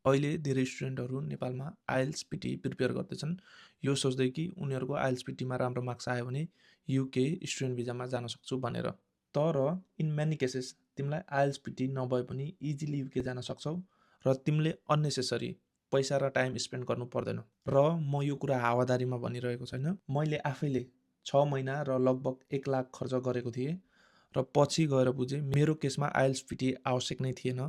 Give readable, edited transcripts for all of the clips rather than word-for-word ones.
अहिले धेरै स्टुडेन्टहरू नेपालमा आइएल्स पिटी प्रिपेयर गर्दैछन् यो सोच्दै कि उनीहरूको आइएल्स पिटीमा राम्रो मार्क्स आयो भने युके स्टुडेन्ट भिजामा जान सक्छु भनेर। तर इन मेनी केसेस तिमीलाई आइएल्स पिटी नभए पनि इजिली युके जान सक्छौ र तिमीले अननेसेसरी पैसा र टाइम स्पेन्ड गर्नु पर्दैन। र म यो कुरा हावादारीमा भनिरहेको छैन, मैले आफैले 6 महिना र लगभग 1 लाख खर्च गरेको थिएँ र पछि गएर बुझेँ मेरो केसमा आइएल्स पिटी आवश्यक नै थिएन।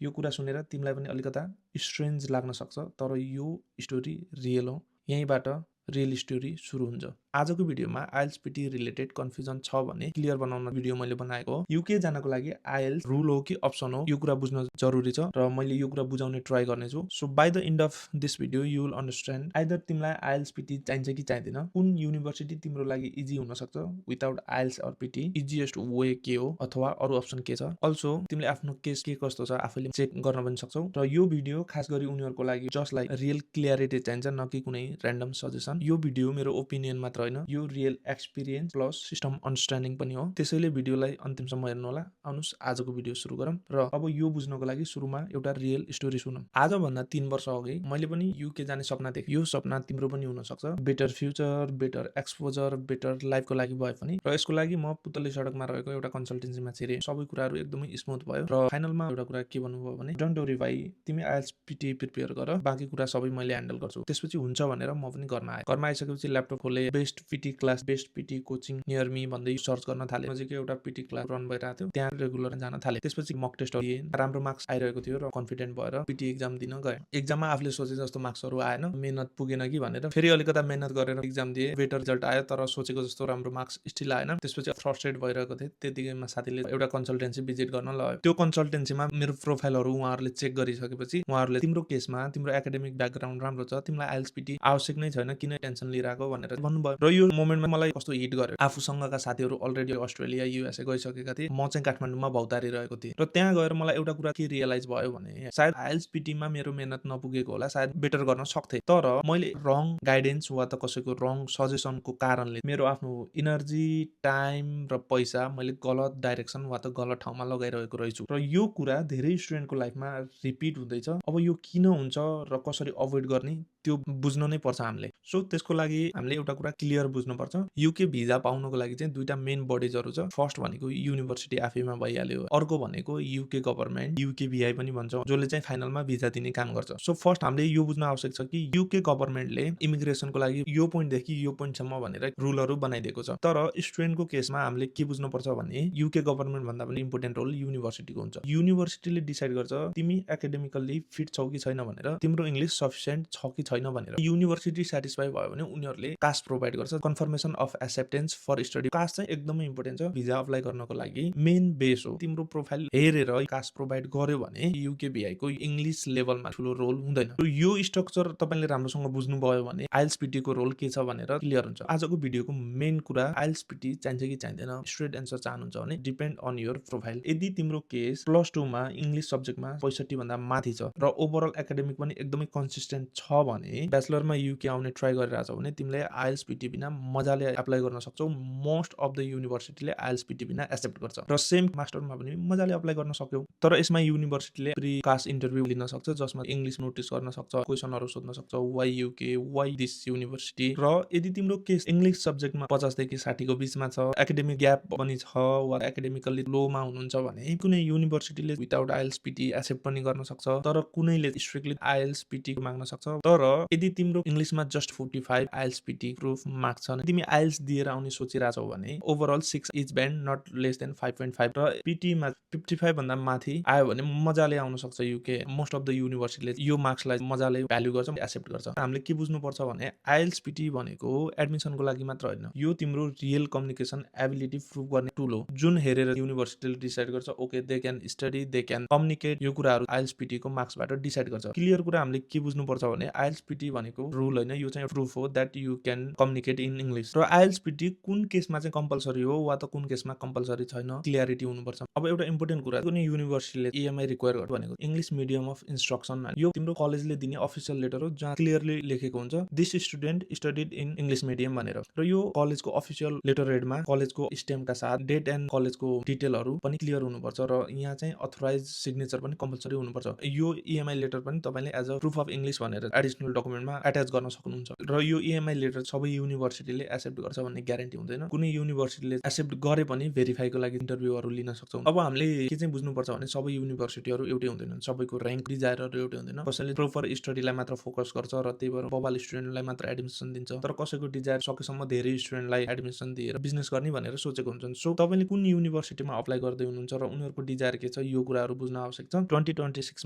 यो कुरा सुनेर तिमीलाई पनि अलिकता स्ट्रेन्ज लाग्न सक्छ, तर यो स्टोरी रियल हो। यहीँबाट रियल स्टोरी सुरु हुन्छ। आजको भिडियोमा आइएल्स पिटी रिलेटेड कन्फ्युजन छ भने क्लियर बनाउन भिडियो मैले बनाएको हो। युके जानको लागि आइएल्स रुल हो कि अप्सन हो यो कुरा बुझ्न जरुरी छ र मैले यो कुरा बुझाउने ट्राई गर्नेछु। So by the end of this video you will understand either तिमीलाई आइएल्स पिटी चाहिन्छ कि चाहिँदैन, कुन युनिभर्सिटी तिम्रो लागि इजी हुन सक्छ without IELTS or PTE, easiest way के हो अथवा अरु अप्सन के छ। अल्सो तिमीले आफ्नो केस के कस्तो छ आफैले चेक गर्न पनि सक्छौ। र यो भिडियो खास गरी उनीहरुको लागि जसलाई रियल क्ल्यारिटी चाहिन्छ, न कि कुनै र्यान्डम सजेसन। यो भिडियो मेरो ओपिनियन मात्र होइन, यो real experience plus system understanding पनि हो। त्यसैले भिडियोलाई अन्तिमसम्म हेर्नु होला। आउनुस् आजको भिडियो सुरु गरौँ र अब यो बुझ्नको लागि सुरुमा एउटा रियल स्टोरी सुनौँ। आजभन्दा 3 वर्ष अघि मैले पनि युके जाने सपना देखेँ। यो सपना तिम्रो पनि हुन सक्छ। Better future, better exposure, better लाइफको लागि भए पनि। र यसको लागि म पुतली सडकमा रहेको एउटा कन्सल्टेन्सीमा छिरेँ। सबै कुराहरू एकदमै स्मुथ भयो र फाइनलमा एउटा कुरा के भन्नुभयो भने डोन्ट वरी भाइ, तिमी आइएल्स पिटी प्रिपेयर गर, बाँकी कुरा सबै मैले ह्यान्डल गर्छु। त्यसपछि हुन्छ भनेर म पनि घरमा आएँ। घरमा आइसकेपछि ल्यापटप खोले, best PTE class, best PTE coaching near me भन्दै सर्च गर्न थाले। नजिकै एउटा पिटी क्लास रन भइरहेको थियो, त्यहाँ रेगुलर जान थाले। त्यसपछि मक टेस्ट दिए, राम्रो मार्क्स आइरहेको थियो र कन्फिडेन्ट भएर पिटी एक्जाम दिन गए। एक्जाममा आफूले सोचे जस्तो मार्क्सहरू आएन, मेहनत पुगेन कि भनेर फेरि अलिकता मेहनत गरेर एक्जाम दिए। बेटर रिजल्ट आयो तर सोचेको जस्तो राम्रो मार्क्स स्टिल आएन। त्यसपछि फ्रस्ट्रेट भइरहेको थिएँ। त्यतिकैमा साथीले एउटा कन्सल्टेन्सी भिजिट गर्न लग्यो। त्यो कन्सल्टेन्सीमा मेरो प्रोफाइलहरू उहाँहरूले चेक गरिसकेपछि उहाँहरूले तिम्रो केसमा तिम्रो एकाडेमिक ब्याकग्राउन्ड राम्रो छ, तिमीलाई आइएल्स पिटी आवश्यक नै छैन, किन टेन्सन लिइरहेको भनेर भन्नुभयो। र यो मोमेन्टमा मलाई कस्तो हिट गर्यो। आफूसँगका साथीहरू अलरेडी अस्ट्रेलिया युएसए गइसकेका थिए, म चाहिँ काठमाडौँमा भौतारिरहेको थिएँ। र त्यहाँ गएर मलाई एउटा कुरा के रियलाइज भयो भने सायद आइएल्स पिटीमा मेरो मेहनत नपुगेको होला, सायद बेटर गर्न सक्थे, तर मैले रङ गाइडेन्स वा त कसैको रङ सजेसनको कारणले मेरो आफ्नो इनर्जी, टाइम र पैसा मैले गलत डाइरेक्सन वा त गलत ठाउँमा लगाइरहेको रहेछु। र यो कुरा धेरै स्टुडेन्टको लाइफमा रिपिट हुँदैछ। अब यो किन हुन्छ र कसरी अभोइड गर्ने त्यो बुझ्न नै पर्छ हामीले। सो त्यसको लागि हामीले एउटा कुरा क्लियर बुझ्नुपर्छ। युके भिजा पाउनको लागि चाहिँ दुईटा मेन बडिजहरू छ। फर्स्ट भनेको युनिभर्सिटी आफैमा भइहाल्यो, अर्को भनेको युके गभर्नमेन्ट, युके भिआई पनि भन्छौँ, जसले चाहिँ फाइनलमा भिजा दिने काम गर्छ। सो फर्स्ट हामीले यो बुझ्न आवश्यक छ कि युके गभर्नमेन्टले इमिग्रेसनको लागि यो पोइन्टदेखि यो पोइन्टसम्म भनेर रुलहरू बनाइदिएको छ। तर स्टुडेन्टको केसमा हामीले के बुझ्नुपर्छ भने युके गभर्नमेन्ट भन्दा पनि इम्पोर्टेन्ट रोल युनिभर्सिटीको हुन्छ। युनिभर्सिटीले डिसाइड गर्छ तिमी एकाडेमिकल्ली फिट छौ कि छैन भनेर, तिम्रो इङ्ग्लिस सफिसियन्ट छ कि छैन भनेर। युनिभर्सिटी सेटिस्फाई भयो भने उनीहरूले कास्ट प्रोभाइड गर्छ, confirmation of acceptance for study. Cost चाहिँ एकदमै इम्पोर्टेन्ट छ भिजा अप्लाई गर्नको लागि, मेन बेस हो। तिम्रो प्रोफाइल हेरेर कास्ट प्रोभाइड गर्यो भने युके भिआई को इङ्ग्लिस लेभलमा ठुलो रोल हुँदैन। यो स्ट्रक्चर तपाईँले राम्रोसँग बुझ्नुभयो भने आइएल्स पिटी को रोल के छ भनेर क्लियर हुन्छ। आजको भिडियोको मेन कुरा आइएल्स पिटी चाहिन्छ कि चाहिँदैन, स्ट्रेट एन्सर चाहनुहुन्छ भने डिपेन्ड अन योर प्रोफाइल। यदि तिम्रो केस +2 मा इङ्ग्लिस सब्जेक्टमा 65 भन्दा माथि छ र ओभरअल एकाडेमिक पनि एकदमै कन्सिस्टेन्ट छ भने, ब्याचलरमा युके आउने ट्राई गरिरहेछौ भने तिमीले आइएल्स पिटी बिना मजाले एप्लाई गर्न सक्छौ। मोस्ट अफ द युनिभर्सिटीले आइएल्स पिटी बिना एक्सेप्ट गर्छ र सेम मास्टरमा पनि मजाले एप्लाई गर्न सक्यौ। तर यसमा युनिभर्सिटीले प्री कास्ट इन्टरभ्यु लिन सक्छ, जसमा इङ्ग्लिस नोटिस गर्न सक्छ, क्वेसनहरू सोध्न सक्छ, why UK, why this university. र यदि तिम्रो केस इङ्ग्लिस सब्जेक्टमा 50 देखि 60 को बिचमा छ, एकाडेमिक ग्याप पनि छ वा एकाडेमिकली लोमा हुनुहुन्छ भने कुनै युनिभर्सिटीले विदाउट आइएल्स पिटी एक्सेप्ट पनि गर्न सक्छ, तर कुनैले स्ट्रिक्टली आइएल्स पिटी माग्न सक्छ। तर यदि तिम्रो इङ्ग्लिसमा just 45 IELTS PTE proof marks छ, तिमी आइएल्स दिएर आउने सोचिरहेछौ भने overall 6 is band, not less than 5.5 र पिटीमा 55 भन्दा माथि आयो भने मजाले आउन सक्छ युके। मोस्ट अफ द युनिभर्सिटीले यो मार्क्सलाई मजाले भ्यालु गर्छ, एक्सेप्ट गर्छ। हामीले के बुझ्नुपर्छ भने आइएल्स पिटी भनेको एडमिसनको लागि मात्र होइन, यो तिम्रो रियल कम्युनिकेसन एबिलिटी प्रुभ गर्ने टुल हो, जुन हेरेर युनिभर्सिटीले डिसाइड गर्छ okay they can study, they can communicate. यो कुराहरू आइएल्स पिटी को मार्क्सबाट डिसाइड गर्छ। क्लियर कुरा हामीले के बुझ्नुपर्छ भने आइएल्स पिटी भनेको रुल होइन, यो चाहिँ प्रुफ हो that you can communicate in English. र आइएल्सपिटी कुन केसमा चाहिँ कम्पलसरी हो वा त कुन केसमा कम्पलसरी छैन क्लियरिटी हुनुपर्छ। अब एउटा इम्पोर्टेन्ट कुरा, कुनै युनिभर्सिटीले इएमआई रिक्वायर गर्छ भनेको इङ्ग्लिस मिडियम अफ इन्स्ट्रक्सन, यो तिम्रो कलेजले दिने अफिसियल लेटर हो जहाँ क्लियरली लेखेको हुन्छ this student studied in English medium भनेर। र यो कलेजको अफिसियल लेटर हेडमा कलेजको स्ट्याम्पका साथ डेट एन्ड कलेजको डिटेलहरू पनि क्लियर हुनुपर्छ र यहाँ चाहिँ अथोराइज सिग्नेचर पनि कम्पलसरी हुनुपर्छ। यो इएमआई लेटर पनि तपाईँले as a proof of English भनेर एडिसनल डकुमेन्टमा एट्याच गर्न सक्नुहुन्छ। र यो इएमआई लेटर सबै युनिभर्सिटीले एक्सेप्ट गर्छ भन्ने ग्यारेन्टी हुँदैन। कुनै युनिभर्सिटीले एक्सेप्ट गरे पनि भेरिफाईको लागि इन्टरभ्यूहरू लिन सक्छौँ। अब हामीले के चाहिँ बुझ्नुपर्छ भने सबै युनिभर्सिटीहरू एउटै हुँदैनन्, सबैको र्याङ्क डिजायरहरू एउटै हुँदैन। कसैले प्रोपर स्टडीलाई मात्र फोकस गर्छ र त्यही भएर बबाल स्टुडेन्टलाई मात्र एडमिसन दिन्छ, तर कसैको डिजायर सकेसम्म धेरै स्टुडेन्टलाई एडमिसन दिएर बिजनेस गर्ने भनेर सोचेको हुन्छन्। सो तपाईँले कुन युनिभर्सिटीमा अप्लाई गर्दै हुनुहुन्छ र उनीहरूको डिजायर के छ यो कुराहरू बुझ्न आवश्यक छ। 2026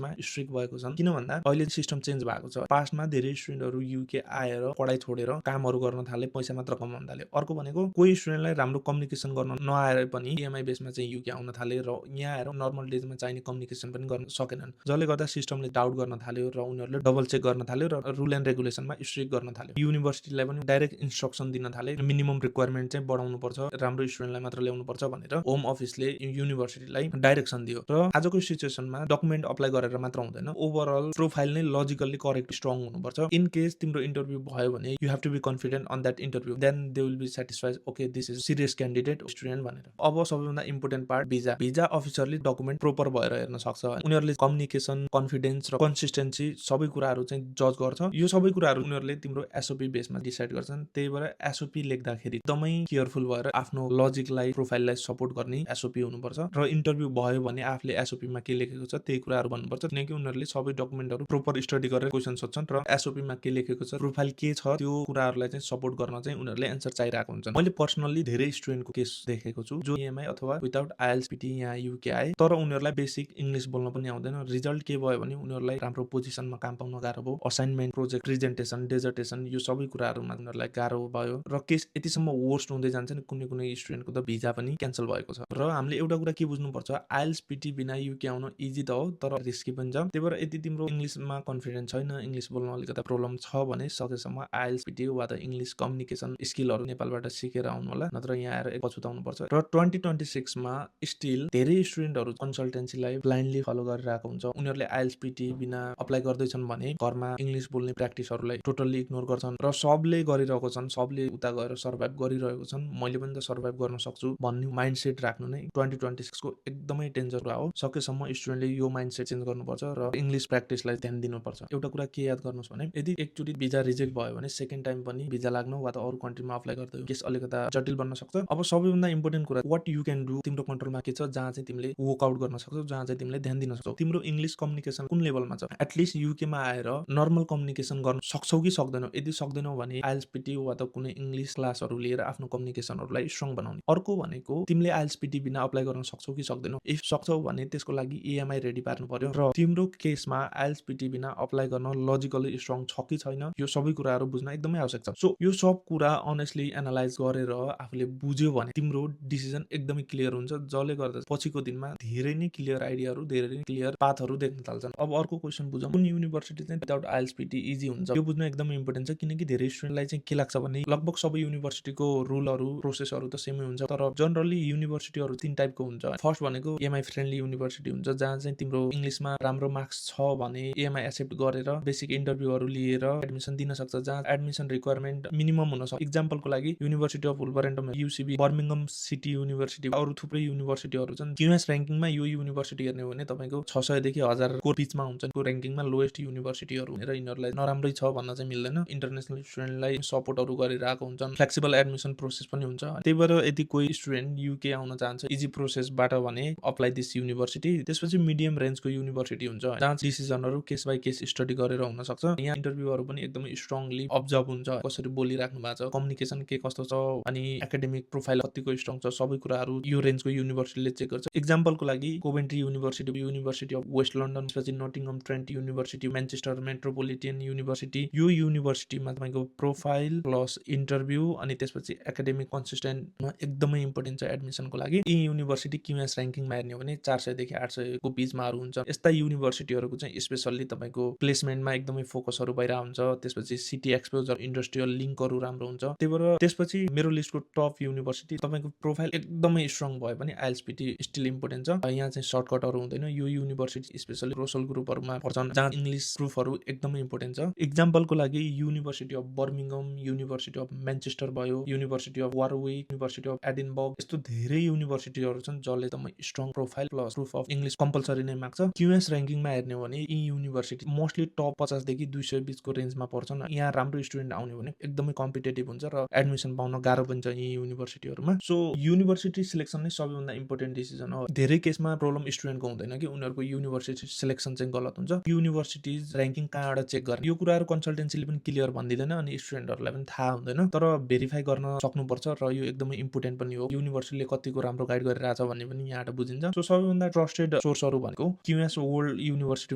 मा स्ट्रिक्ट भएको छन्, किन भन्दा अहिले सिस्टम चेन्ज भएको छ। पास्टमा धेरै स्टुडेन्टहरू युके आएर पढाइ छोडेर कामहरू गर्न थाले, पैसा मात्र कमाउन थाले। अर्को भनेको कोही स्टुडेन्टलाई राम्रो कम्युनिकेसन गर्न नआएर पनि इएमआई बेसमा चाहिँ युके आउन थाले र यहाँ आएर नर्मल डेजमा चाहिने कम्युनिकेसन पनि गर्न सकेनन्, जसले गर्दा सिस्टमले डाउट गर्न थाल्यो र उनीहरूले डबल चेक गर्न थाल्यो र रुल एन्ड रेगुलेसनमा स्ट्रिक्ट गर्न थाल्यो। युनिभर्सिटीलाई पनि डाइरेक्ट इन्स्ट्रक्सन दिन थाले, मिनिमम रिक्वायरमेन्ट चाहिँ बढाउनु पर्छ, राम्रो स्टुडेन्टलाई मात्र ल्याउनु पर्छ भनेर होम अफिसले युनिभर्सिटीलाई डाइरेक्सन दियो। र आजको सिचुएसनमा डकुमेन्ट अप्लाई गरेर मात्र हुँदैन, ओभरअल प्रोफाइल नै लजिकल्ली करेक्ट स्ट्रङ हुनुपर्छ। इन केस तिम्रो इन्टरभ्यू भयो भने you have to be confident on that interview, then they will be satisfied okay this is serious candidate student भनेर। अब सबैभन्दा इम्पोर्टेन्ट पार्ट भिजा। भिजा अफिसरले document proper भएर हेर्न सक्छ। उनीहरूले कम्युनिकेसन, कन्फिडेन्स र कन्सिस्टेन्सी सबै कुराहरू चाहिँ जज गर्छ। यो सबै कुराहरू उनीहरूले तिम्रो एसओपी बेसमा डिसाइड गर्छन्। त्यही भएर एसओपी लेख्दाखेरि एकदमै केयरफुल भएर आफ्नो लजिकलाई, प्रोफाइललाई सपोर्ट गर्ने एसओपी हुनुपर्छ। र इन्टरभ्यू भयो भने आफूले एसओपीमा के लेखेको छ त्यही कुराहरू भन्नुपर्छ, किनकि उनीहरूले सबै डकुमेन्टहरू प्रोपर स्टडी गरेर क्वेसन सोध्छन् र एसओपीमा के लेखेको छ, प्रोफाइल के छ, त्यो कुराहरूलाई चाहिँ सपोर्ट गर्न चाहिँ उनीहरूले एन्सर चाहिरहेको हुन्छन्। मैले पर्सनली धेरै स्टुडेन्टको केस देखेको छु जो इएमआई अथवा विदाउट आइएल्सपिटी यहाँ युके आए, तर उनीहरूलाई बेसिक इङ्ग्लिस बोल्न पनि आउँदैन। रिजल्ट के भयो भने उनीहरूलाई राम्रो पोजिसनमा काम पाउन गाह्रो भयो। असाइनमेन्ट, प्रोजेक्ट, प्रेजेन्टेसन, डेजर्टेसन यो सबै कुराहरूमा उनीहरूलाई गाह्रो भयो र केस यतिसम्म वर्स्ट हुँदै जान्छ नि कुनै कुनै स्टुडेन्टको त भिजा पनि क्यान्सल भएको छ। र हामीले एउटा कुरा के बुझ्नुपर्छ, आइएल्सपिटी बिना युके आउन इजी त हो तर रिस्की पनि छ। त्यही भएर यदि तिम्रो इङ्ग्लिसमा कन्फिडेन्स छैन, इङ्ग्लिस बोल्न अलिकति प्रब्लम छ भने सकेसम्म आइएल्सपिटी वा त इङ्ग्लिस कम्युनिकेसन स्किलहरू नेपालबाट सिकेर आउनु होला, नत्र यहाँ आएर पछुताउनु पर्छ। र 2026 मा स्टिल धेरै स्टुडेन्टहरू कन्सल्टेन्सीलाई ब्लाइन्डली फलो गरिरहेको हुन्छ। उनीहरूले आइएल्सपिटी बिना अप्लाई गर्दैछन् भने घरमा इङ्ग्लिस बोल्ने प्र्याक्टिसहरूलाई टोटल्ली इग्नोर गर्छन् र सबले गरिरहेको छन्, सबले उता गएर सर्भाइभ गरिरहेको छन्, मैले पनि त सर्भाइभ गर्न सक्छु भन्ने माइन्डसेट राख्नु नै 2026 को एकदमै डेन्जर कुरा हो। सकेसम्म स्टुडेन्टले यो माइन्डसेट चेन्ज गर्नुपर्छ र इङ्ग्लिस प्र्याक्टिसलाई ध्यान दिनुपर्छ। एउटा कुरा के याद गर्नुहोस् भने यदि एकचोटि भिजा रिजेक्ट भयो भने सेकेन्ड टाइम पनि भिजा लाग्न वा त अरू कन्ट्रीमा अप्लाई गर्दै केस अलिकता जटिल बन्न सक्छ। अब सबैभन्दा इम्पोर्टेन्ट कुरा वाट यु क्यान डु, तिम्रो कन्ट्रोलमा के छ जहाँ चाहिँ तिमीले वर्कआउट गर्न सक्छौ, जहाँ चाहिँ तिमीले ध्यान दिन सक्छौ। तिम्रो इङ्ग्लिस कम्युनिकेसन कुन लेभलमा छ, एटलिस्ट युकेमा आएर नर्मल कम्युनिकेसन गर्न सक्छौ कि सक्दैनौ। यदि सक्दैनौ भने आइएल्सपिटी वा त कुनै इङ्ग्लिस क्लासहरू लिएर आफ्नो कम्युनिकेसनहरूलाई स्ट्रङ बनाउने। अर्को भनेको तिमीले आइएल्सपिटी बिना अप्लाई गर्न सक्छौ कि सक्दैनौ। इफ सक्छौ भने त्यसको लागि इएमआई रेडी पार्नु पर्यो र तिम्रो केसमा आइएल्सपिटी बिना अप्लाई गर्न लजिकली स्ट्रङ छ कि छैन यो सबै कुराहरू बुझ्न एकदमै आवश्यक छ। सो यो सब कुरा अनेस्टली एनालाइज गरेर आफूले बुझ्यो भने तिम्रो डिसिजन एकदमै क्लियर हुन्छ, जसले गर्दा पछिको दिनमा धेरै नै क्लियर आइडियाहरू, धेरै नै क्लियर पाथहरू देख्न थाल्छन्। अब अर्को क्वेसन बुझौँ, कुन युनिभर्सिटी चाहिँ विदाउट आइएल्सपिटी इजी हुन्छ, यो बुझ्न एकदमै इम्पोर्टेन्ट छ। किनकि धेरै स्टुडेन्टलाई चाहिँ के लाग्छ भने लगभग सबै युनिभर्सिटीको रुलहरू, प्रोसेसहरू त सेमै हुन्छ, तर जनरली युनिभर्सिटीहरू 3 टाइपको हुन्छ। फर्स्ट भनेको इएमआई फ्रेन्डली युनिभर्सिटी हुन्छ, जहाँ चाहिँ तिम्रो इङ्ग्लिसमा राम्रो मार्क्स छ भने इएमआई एक्सेप्ट गरेर बेसिक इन्टरभ्यूहरू लिएर एडमिसन दिन सक्छ, जहाँ एडमिसन रिक्वायरमेन्ट मिनिमम हुन सक्छ। इक्जाम्पलको लागि युनिभर्सिटी अफ वुल्भरह्याम्पटन, युसिबी, बर्मिङहम सिटी युनिभर्सिटी, अरू थुप्रै युनिभर्सिटीहरू छन्। क्युएस र्याङ्किङमा यो युनिभर्सिटी हेर्ने हो भने तपाईँको 600 देखि 1000 को बिचमा हुन्छ। को र्याङ्किङमा लोएस्ट युनिभर्सिटीहरू भनेर यिनीहरूलाई नराम्रै छ भन्न चाहिँ मिल्दैन। इन्टरनेसनल स्टुडेन्टलाई सपोर्टहरू गरिरहेको हुन्छन्, फ्लेक्सिबल एडमिसन प्रोसेस पनि हुन्छ। त्यही भएर यदि कोही स्टुडेन्ट युके आउन चाहन्छ इजी प्रोसेसबाट भने अप्लाई दिस युनिभर्सिटी। त्यसपछि मिडियम रेन्जको युनिभर्सिटी हुन्छ जहाँ डिसिजनहरू केस बाई केस स्टडी गरेर हुन सक्छ। यहाँ इन्टरभ्यूहरू पनि एकदमै स्ट्रङली अब्जर्भ हुन्छ, कसरी बोलिराख्नु भएको छ, कम्युनिकेसन के कस्तो छ, अनि एकाडेमिक प्रोफाइल कतिको स्ट्रङ छ, सबै कुराहरू यो रेन्जको युनिभर्सिटीले चेक गर्छ। इक्जाम्पलको लागि Coventry university, university of West London, त्यसपछि Nottingham Trent university, Manchester Metropolitan university, यो युनिभर्सिटीमा तपाईँको प्रोफाइल प्लस इन्टरभ्यू अनि त्यसपछि एकाडेमिक कन्सिस्टेन्टमा एकदमै इम्पोर्टेन्ट छ एडमिसनको लागि। यी युनिभर्सिटी क्युएस र्याङ्किङमा हेर्ने हो भने 400 देखि 800 को बिचमाहरू हुन्छ। यस्ता युनिभर्सिटीहरूको चाहिँ स्पेसल्ली तपाईँको प्लेसमेन्टमा एकदमै फोकसहरू भइरहेको हुन्छ। त्यसपछि सिटी एक्सपोजर, इन्डस्ट्रियल लिङ्कहरू राम्रो हुन्छ। त्यही भएर त्यसपछि मेरो लिस्टको टप युनिभर्सिटी तपाईँको प्रोफाइल एकदमै स्ट्रङ भयो भने आइएलटिएस स्टिल इम्पोर्टेन्ट छ। यहाँ चाहिँ सर्टकटहरू हुँदैन। यो युनिभर्सिटी स्पेशली रोसल ग्रुपहरूमा पर्छन् जहाँ इङ्ग्लिस प्रुफहरू एकदमै इम्पोर्टेन्ट छ। इक्जाम्पलको लागि university of Birmingham, university of Manchester भयो, university of Warwick, university of Edinburgh, यस्तो धेरै युनिभर्सिटीहरू छन् जसले एकदमै strong profile plus proof of English compulsory नै माग्छ। क्युएस र्याङ्किङमा हेर्ने हो भने यी युनिभर्सिटी मोस्टली टप 50 देखि 200 बिचको रेन्जमा पर्छन्। यहाँ राम्रो स्टुडेन्ट आउने भने एकदमै कम्पिटेटिभ हुन्छ र एडमिसन पाउन गाह्रो पनि छ यी युनिभर्सिटीहरूमा। सो युनिभर्सिटी सिलेक्सन नै सबैभन्दा इम्पोर्टेन्ट डिसिजन हो। धेरै केसमा प्रब्लम स्टुडेन्टको हुँदैन कि उनीहरूको युनिभर्सिटी सिलेक्सन चाहिँ गलत हुन्छ। युनिभर्सिटिज र्याङ्किङ कहाँबाट चेक गर्ने यो कुराहरू कन्सल्टेन्सीले पनि क्लियर भनिदिँदैन अनि स्टुडेन्टहरूलाई पनि थाहा हुँदैन, तर भेरिफाई गर्न सक्नुपर्छ र यो एकदमै इम्पोर्टेन्ट पनि हो। युनिभर्सिटीले कतिको राम्रो गाइड गरिरहेछ भन्ने पनि यहाँबाट बुझिन्छ। सो सबैभन्दा ट्रस्टेड सोर्सहरू भनेको क्युएस वर्ल्ड युनिभर्सिटी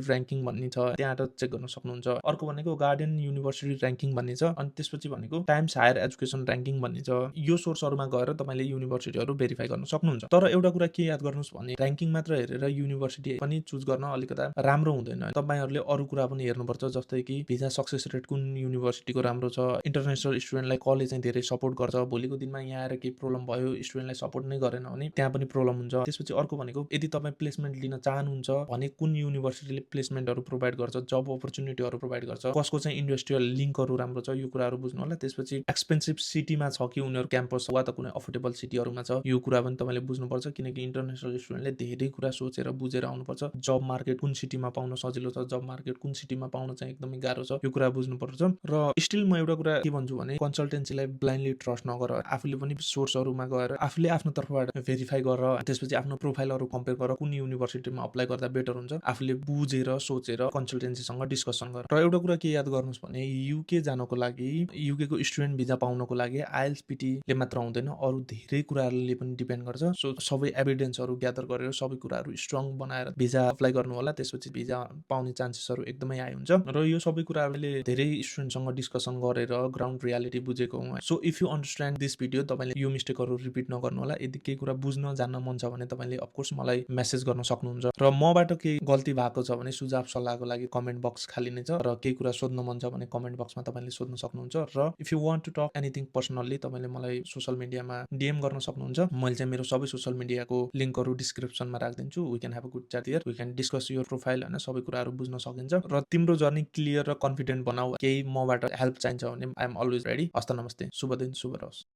र्याङ्किङ भन्ने छ, त्यहाँबाट चेक गर्न सक्नुहुन्छ। अर्को भनेको गार्डियन युनिभर्सिटी र्याङ्किङ भन्ने छ, अनि त्यसपछि भनेको टाइम्स हायर एजुकेसन र्याङ्किङ भन्ने छ। यो सोर्सहरूमा गएर तपाईँले युनिभर्सिटीहरू भेरिफाई गर्न सक्नुहुन्छ। तर एउटा कुरा के याद गर्नुहोस् भने र्याङ्किङ मात्र हेरेर युनिभर्सिटी पनि चुज गर्न अलिकता राम्रो हुँदैन। तपाईँहरूले अरू कुरा पनि हेर्नुपर्छ, जस्तै कि भिजा सक्सेस रेट कुन युनिभर्सिटीको राम्रो छ, इन्टरनेसनल स्टुडेन्टलाई कलेज चाहिँ धेरै सपोर्ट गर्छ, भोलिको दिनमा यहाँ आएर केही प्रब्लम भयो स्टुडेन्टलाई सपोर्ट नै गरेन भने त्यहाँ पनि प्रब्लम हुन्छ। त्यसपछि अर्को भनेको यदि तपाईँ प्लेसमेन्ट लिन चाहनुहुन्छ भने कुन युनिभर्सिटीले प्लेसमेन्टहरू प्रोभाइड गर्छ, जब अपर्च्युनिटीहरू प्रोभाइड गर्छ, कसको चाहिँ इन्डस्ट्रियल लिङ्कहरू राम्रो छ, यो कुराहरू बुझ्नु होला। त्यसपछि एक्सपेन्सिभ सिटीमा छ कि उनीहरू क्याम्पस वा त कुनै अफोर्डेबल सिटीहरूमा छ, यो कुरा पनि तपाईँले बुझ्नुपर्छ, किनकि इन्टरनेसनल स्टुडेन्टले धेरै कुरा सोचेर बुझेर आउनुपर्छ। जब मार्केट कुन सिटीमा पाउन सजिलो छ, जब मार्केट कुन सिटीमा पाउन चाहिँ एकदमै गाह्रो छ, यो कुरा बुझ्नुपर्छ। र स्टिल म एउटा कुरा के भन्छु भने कन्सल्टेन्सीलाई ब्लाइन्डली ट्रस्ट नगर। आफूले पनि सोर्सहरूमा गएर आफूले आफ्नो तर्फबाट भेरिफाई गरेर त्यसपछि आफ्नो प्रोफाइलहरू कम्पेयर गरेर कुन युनिभर्सिटीमा अप्लाई गर्दा बेटर हुन्छ आफूले बुझेर सोचेर कन्सल्टेन्सीसँग डिस्कसन गर। र एउटा कुरा के याद गर्नुहोस् भने युके जानको लागि, युके को स्टुडेन्ट भिजा पाउनको लागि आइएलटिएस ले मात्र हुँदैन, अरू धेरै कुराहरूले पनि डिपेन्ड गर्छ। सो सबै एभिडेन्सहरू ग्यादर गरेर सबै कुराहरू स्ट्रङ बनाएर भिजा अप्लाई गर्नु होला, त्यसपछि भिजा पाउने चान्सेसहरू एकदमै हाई हुन्छ। र यो सबै कुराहरूले धेरै स्टुडेन्टसँग डिस्कसन गरेर ग्राउन्ड रियालिटी बुझेको हुँ। So if you understand this video, तपाईँले यो मिस्टेकहरू रिपिट नगर्नु होला। यदि केही कुरा बुझ्न जान्न मन छ भने तपाईँले अफकोर्स मलाई मेसेज गर्न सक्नुहुन्छ, र मबाट केही गल्ती भएको छ भने सुझाव सल्लाहको लागि कमेन्ट बक्स खाली नै छ, र केही कुरा सोध्न मन छ भने कमेन्ट बक्समा तपाईँले सोध्न सक्नुहुन्छ। र if you want to talk anything personally तपाईँले मलाई सोसियल मिडियामा डिएम गर्न सक्नुहुन्छ। मैले चाहिँ मेरो सबै सोसियल मिडियाको लिङ्कहरू डिस्क्रिप्सनमा राखिदिन्छु। We can have a good chat here, we can discuss your profile, होइन, सबै कुराहरू बुझ्न सकिन्छ। र तिम्रो जर्नी क्लियर र कन्फिडेन्ट बनाऊ। केही मबाट हेल्प चाहिन्छ भने आई एम अलवेज रेडी। हस्त नमस्ते, शुभ दिन, शुभ रहोस्।